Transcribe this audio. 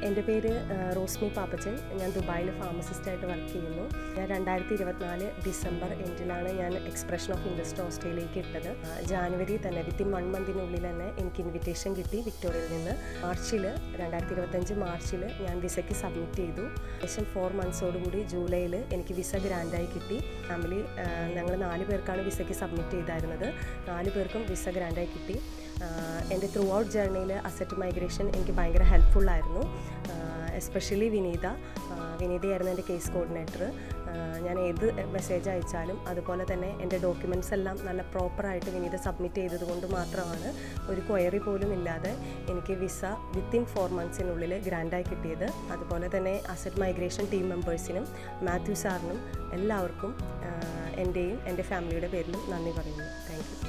എൻ്റെ പേര് റോസ്മി പാപ്പച്ചൻ. ഞാൻ ദുബായിൽ ഫാർമസിസ്റ്റായിട്ട് വർക്ക് ചെയ്യുന്നു. ഞാൻ 2024 ഡിസംബർ എൻഡിലാണ് ഞാൻ എക്സ്പ്രഷൻ ഓഫ് ഇൻട്രസ്റ്റ് ഓസ്ട്രേലിയയിലേക്ക് ഇട്ടത്. ജാനുവരി തന്നെ വിത്തിൻ 1 മന്തിനുള്ളിൽ തന്നെ എനിക്ക് ഇൻവിറ്റേഷൻ കിട്ടി വിക്ടോറിയയിൽ നിന്ന്. 2025 മാർച്ചിൽ ഞാൻ വിസയ്ക്ക് സബ്മിറ്റ് ചെയ്തു. ഏകദേശം 4 മന്ത്സോടുകൂടി ജൂലൈയിൽ എനിക്ക് വിസ ഗ്രാൻഡായി കിട്ടി. ഫാമിലി ഞങ്ങൾ 4 പേർക്കാണ് വിസയ്ക്ക് സബ്മിറ്റ് ചെയ്തായിരുന്നത്. 4 പേർക്കും വിസ ഗ്രാൻഡായി കിട്ടി. എൻ്റെ ത്രൂ ഔട്ട് ജേർണിയിൽ അസറ്റ് മൈഗ്രേഷൻ എനിക്ക് ഭയങ്കര ഹെൽപ്ഫുള്ളായിരുന്നു. എസ്പെഷ്യലി വിനീതയായിരുന്നു എൻ്റെ കേസ് കോർഡിനേറ്റർ. ഞാൻ ഏത് മെസ്സേജ് അയച്ചാലും അതുപോലെ തന്നെ എൻ്റെ ഡോക്യുമെൻറ്റ്സ് എല്ലാം നല്ല പ്രോപ്പറായിട്ട് വിനീത സബ്മിറ്റ് ചെയ്തത് കൊണ്ട് മാത്രമാണ് ഒരു ക്വയറി പോലും ഇല്ലാതെ എനിക്ക് വിസ വിത്തിൻ 4 മന്ത്സിനുള്ളിൽ ഗ്രാൻഡായി കിട്ടിയത്. അതുപോലെ തന്നെ അസറ്റ് മൈഗ്രേഷൻ ടീം മെമ്പേഴ്സിനും മാത്യു സാറിനും എല്ലാവർക്കും എൻ്റെയും എൻ്റെ ഫാമിലിയുടെ പേരിലും നന്ദി പറയുന്നു. Thank you.